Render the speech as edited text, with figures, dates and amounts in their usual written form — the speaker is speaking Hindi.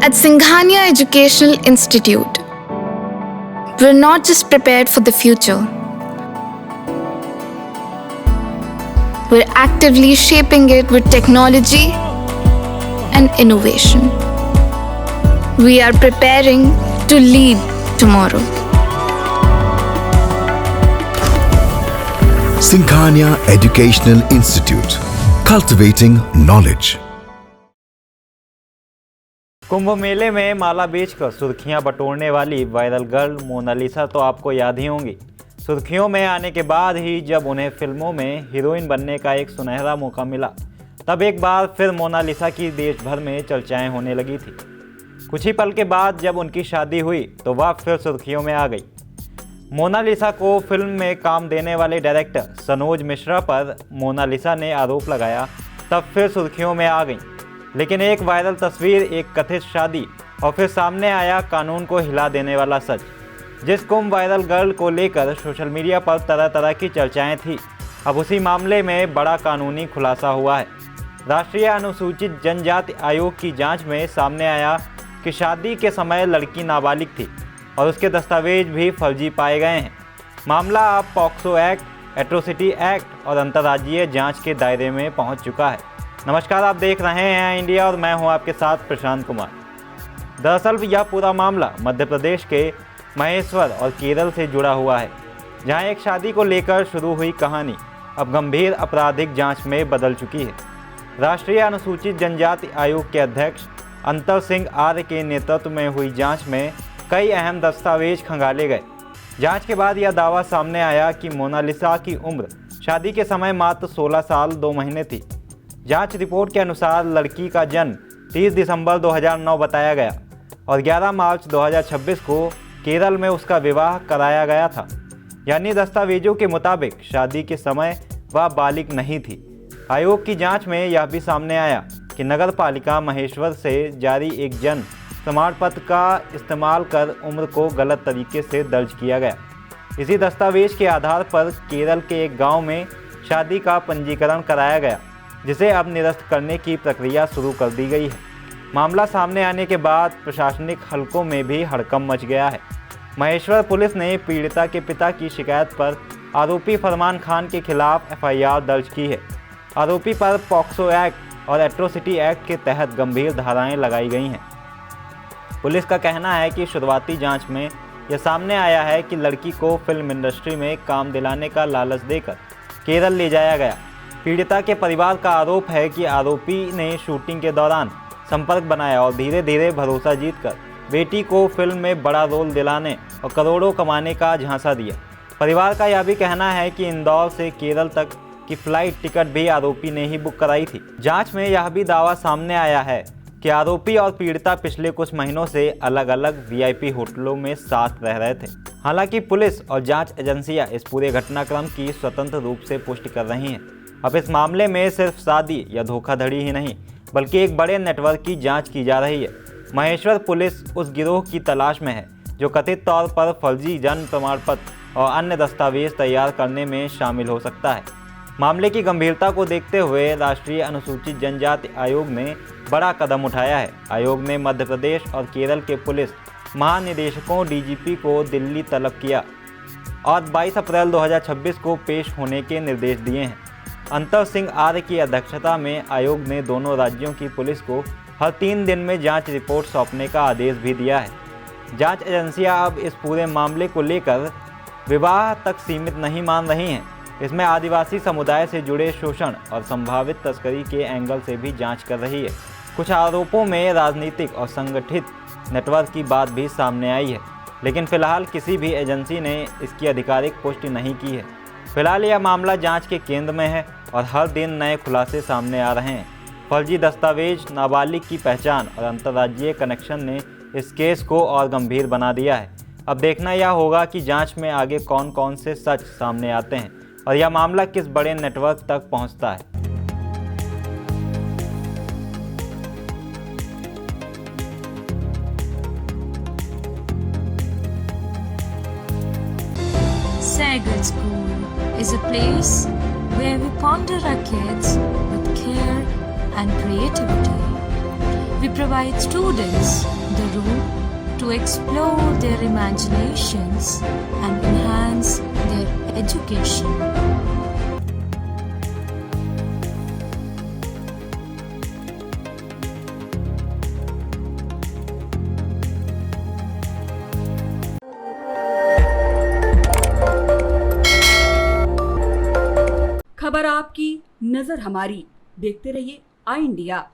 At Singhania Educational Institute, we're not just prepared for the future, we're actively shaping it with technology and innovation. We are preparing to lead tomorrow. Singhania Educational Institute, cultivating knowledge. कुंभ मेले में माला बेचकर सुर्खियां बटोरने वाली वायरल गर्ल मोनालिसा तो आपको याद ही होंगी। सुर्खियों में आने के बाद ही जब उन्हें फिल्मों में हीरोइन बनने का एक सुनहरा मौका मिला, तब एक बार फिर मोनालिसा की देश भर में चर्चाएं होने लगी थी। कुछ ही पल के बाद जब उनकी शादी हुई तो वह फिर सुर्खियों में आ गई। मोनालिसा को फिल्म में काम देने वाले डायरेक्टर सनोज मिश्रा पर मोनालिसा ने आरोप लगाया, तब फिर सुर्खियों में आ गई। लेकिन एक वायरल तस्वीर, एक कथित शादी और फिर सामने आया कानून को हिला देने वाला सच। जिस कुंभ वायरल गर्ल को लेकर सोशल मीडिया पर तरह तरह की चर्चाएं थी, अब उसी मामले में बड़ा कानूनी खुलासा हुआ है। राष्ट्रीय अनुसूचित जनजाति आयोग की जांच में सामने आया कि शादी के समय लड़की नाबालिग थी और उसके दस्तावेज भी फर्जी पाए गए हैं। मामला अब पॉक्सो एक्ट, एट्रोसिटी एक्ट और अंतर्राज्यीय जाँच के दायरे में पहुँच चुका है। नमस्कार, आप देख रहे हैं इंडिया और मैं हूं आपके साथ प्रशांत कुमार। दरअसल यह पूरा मामला मध्य प्रदेश के महेश्वर और केरल से जुड़ा हुआ है, जहां एक शादी को लेकर शुरू हुई कहानी अब गंभीर आपराधिक जांच में बदल चुकी है। राष्ट्रीय अनुसूचित जनजाति आयोग के अध्यक्ष अंतर सिंह आर्य के नेतृत्व में हुई जाँच में कई अहम दस्तावेज खंगाले गए। जाँच के बाद यह दावा सामने आया कि मोनालिसा की उम्र शादी के समय मात्र 16 साल 2 महीने थी। जांच रिपोर्ट के अनुसार लड़की का जन्म 30 दिसंबर 2009 बताया गया और 11 मार्च 2026 को केरल में उसका विवाह कराया गया था। यानी दस्तावेजों के मुताबिक शादी के समय वह बालिग नहीं थी। आयोग की जांच में यह भी सामने आया कि नगर पालिका महेश्वर से जारी एक जन्म प्रमाण पत्र का इस्तेमाल कर उम्र को गलत तरीके से दर्ज किया गया। इसी दस्तावेज के आधार पर केरल के एक गाँव में शादी का पंजीकरण कराया गया, जिसे अब निरस्त करने की प्रक्रिया शुरू कर दी गई है। मामला सामने आने के बाद प्रशासनिक हलकों में भी हड़कंप मच गया है। महेश्वर पुलिस ने पीड़िता के पिता की शिकायत पर आरोपी फरमान खान के खिलाफ एफआईआर दर्ज की है। आरोपी पर पॉक्सो एक्ट और एट्रोसिटी एक्ट के तहत गंभीर धाराएं लगाई गई हैं। पुलिस का कहना है कि शुरुआती जांच में यह सामने आया है कि लड़की को फिल्म इंडस्ट्री में काम दिलाने का लालच देकर केरल ले जाया गया। पीड़िता के परिवार का आरोप है कि आरोपी ने शूटिंग के दौरान संपर्क बनाया और धीरे धीरे भरोसा जीतकर बेटी को फिल्म में बड़ा रोल दिलाने और करोड़ों कमाने का झांसा दिया। परिवार का यह भी कहना है कि इंदौर से केरल तक की फ्लाइट टिकट भी आरोपी ने ही बुक कराई थी। जांच में यह भी दावा सामने आया है कि आरोपी और पीड़िता पिछले कुछ महीनों से अलग अलग वीआईपी होटलों में साथ रह रहे थे। हालांकि पुलिस और जाँच एजेंसियाँ इस पूरे घटनाक्रम की स्वतंत्र रूप से पुष्टि कर रही हैं। अब इस मामले में सिर्फ शादी या धोखाधड़ी ही नहीं, बल्कि एक बड़े नेटवर्क की जांच की जा रही है। महेश्वर पुलिस उस गिरोह की तलाश में है जो कथित तौर पर फर्जी जन्म प्रमाण पत्र और अन्य दस्तावेज तैयार करने में शामिल हो सकता है। मामले की गंभीरता को देखते हुए राष्ट्रीय अनुसूचित जनजाति आयोग ने बड़ा कदम उठाया है। आयोग ने मध्य प्रदेश और केरल के पुलिस महानिदेशकों डीजीपी को दिल्ली तलब किया और 22 अप्रैल 2026 को पेश होने के निर्देश दिए हैं। अंतर सिंह आर्य की अध्यक्षता में आयोग ने दोनों राज्यों की पुलिस को हर 3 दिन में जांच रिपोर्ट सौंपने का आदेश भी दिया है। जांच एजेंसियां अब इस पूरे मामले को लेकर विवाह तक सीमित नहीं मान रही हैं। इसमें आदिवासी समुदाय से जुड़े शोषण और संभावित तस्करी के एंगल से भी जांच कर रही है। कुछ आरोपों में राजनीतिक और संगठित नेटवर्क की बात भी सामने आई है, लेकिन फिलहाल किसी भी एजेंसी ने इसकी आधिकारिक पुष्टि नहीं की है। फिलहाल यह मामला जांच के केंद्र में है और हर दिन नए खुलासे सामने आ रहे हैं। फर्जी दस्तावेज, नाबालिग की पहचान और अंतर्राज्यीय कनेक्शन ने इस केस को और गंभीर बना दिया है। अब देखना यह होगा कि जांच में आगे कौन कौन से सच सामने आते हैं और यह मामला किस बड़े नेटवर्क तक पहुंचता है। Sagar School is a place where we ponder our kids with care and creativity. We provide students the room to explore their imaginations and enhance their education. खबर आपकी, नजर हमारी। देखते रहिए आई इंडिया।